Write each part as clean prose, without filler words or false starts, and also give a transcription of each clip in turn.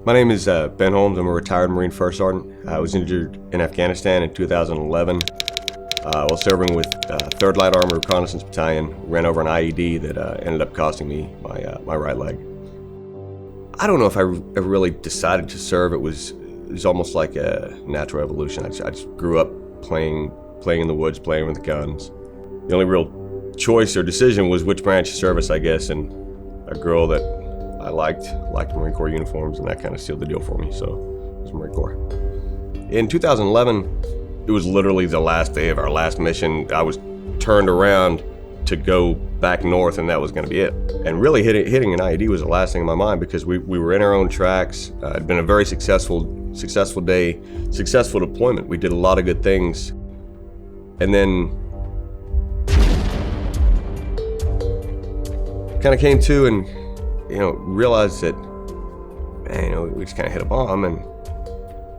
My name is Ben Holmes. I'm a retired Marine First Sergeant. I was injured in Afghanistan in 2011 while serving with 3rd Light Armor Reconnaissance Battalion. Ran over an IED that ended up costing me my right leg. I don't know if I ever really decided to serve. It was almost like a natural evolution. I just grew up playing in the woods, playing with the guns. The only real choice or decision was which branch of service, I guess, and a girl that I liked Marine Corps uniforms, and that kind of sealed the deal for me, so it was Marine Corps. In 2011, it was literally the last day of our last mission. I was turned around to go back north, and that was going to be it. And really hitting an IED was the last thing in my mind, because we were in our own tracks. It'd been a very successful day, successful deployment. We did a lot of good things. And then kind of came to and realized that, man, we just kind of hit a bomb. And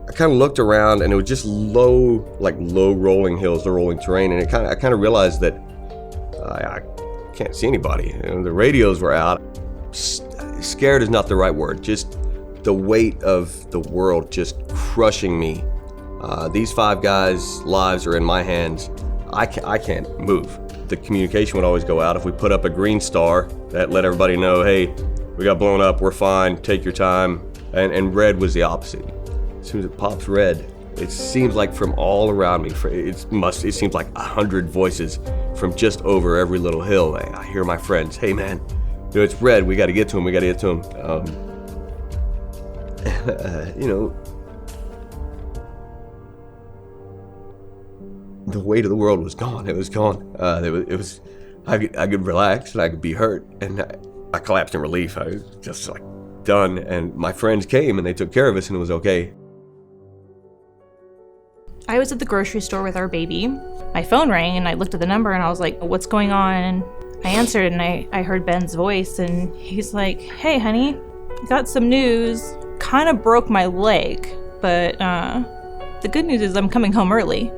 I kind of looked around, and it was just low rolling hills, the rolling terrain. And I kind of realized that I can't see anybody. The radios were out. Scared is not the right word. Just the weight of the world just crushing me. These 5 guys' lives are in my hands. I can't move. The communication would always go out. If we put up a green star, that let everybody know, hey, we got blown up, we're fine, take your time. And red was the opposite. As soon as it pops red, it seems like from all around me, it seems like 100 voices from just over every little hill. I hear my friends, hey man, it's red, we got to get to him, the weight of the world was gone. It was gone. I could relax and I could be hurt, and I collapsed in relief. I was just done, and my friends came and they took care of us, and it was okay. I was at the grocery store with our baby. My phone rang and I looked at the number and I was like, what's going on? And I answered and I heard Ben's voice, and he's like, hey honey, got some news. Kind of broke my leg, but the good news is I'm coming home early.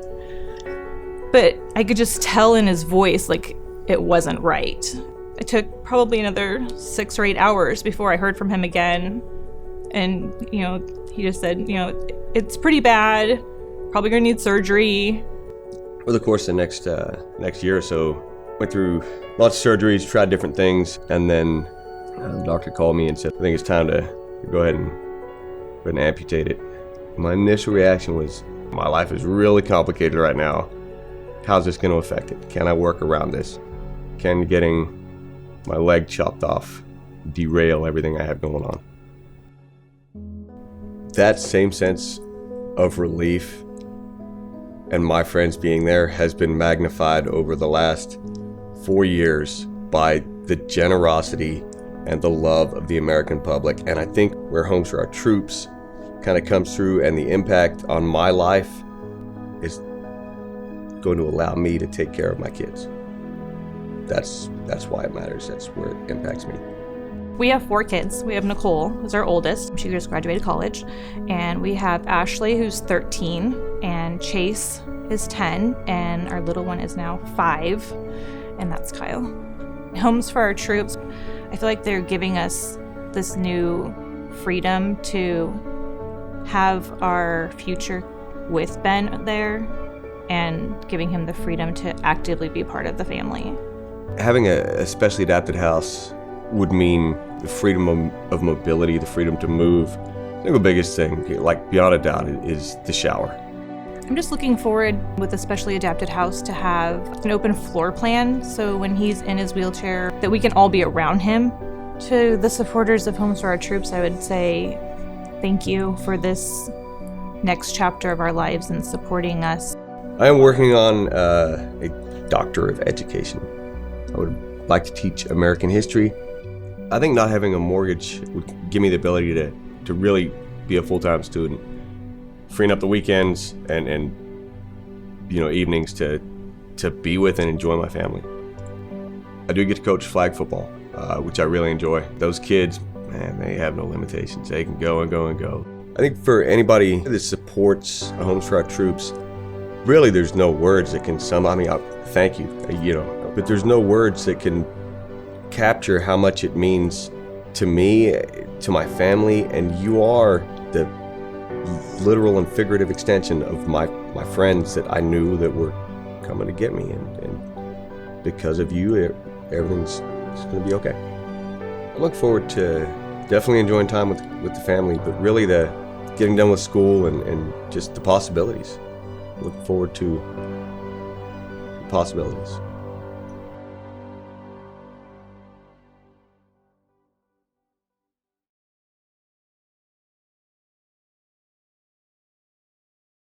But I could just tell in his voice it wasn't right. It took probably another 6 or 8 hours before I heard from him again. And, he just said, it's pretty bad. Probably gonna need surgery. Over the course of the next year or so, went through lots of surgeries, tried different things, and then the doctor called me and said, I think it's time to go ahead and amputate it. My initial reaction was, my life is really complicated right now. How's this going to affect it? Can I work around this? Can getting my leg chopped off derail everything I have going on? That same sense of relief and my friends being there has been magnified over the last 4 years by the generosity and the love of the American public. And I think where Homes for Our Troops kind of comes through, and the impact on my life is going to allow me to take care of my kids. That's why it matters. That's where it impacts me. We have 4 kids. We have Nicole, who's our oldest. She just graduated college. And we have Ashley, who's 13, and Chase is 10, and our little one is now 5, and that's Kyle. Homes for Our Troops, I feel like they're giving us this new freedom to have our future with Ben there, and giving him the freedom to actively be part of the family. Having a specially adapted house would mean the freedom of mobility, the freedom to move. I think the biggest thing, beyond a doubt, is the shower. I'm just looking forward with a specially adapted house to have an open floor plan, so when he's in his wheelchair, that we can all be around him. To the supporters of Homes for Our Troops, I would say thank you for this next chapter of our lives and supporting us. I am working on a Doctor of Education. I would like to teach American history. I think not having a mortgage would give me the ability to really be a full-time student, freeing up the weekends and evenings to be with and enjoy my family. I do get to coach flag football, which I really enjoy. Those kids, man, they have no limitations. They can go and go and go. I think for anybody that supports Homes for Our Troops, really there's no words that can sum. I mean, thank you, but there's no words that can capture how much it means to me, to my family, and you are the literal and figurative extension of my friends that I knew that were coming to get me, and because of you, everything's going to be okay. I look forward to definitely enjoying time with the family, but really the getting done with school and just the possibilities. I look forward to the possibilities.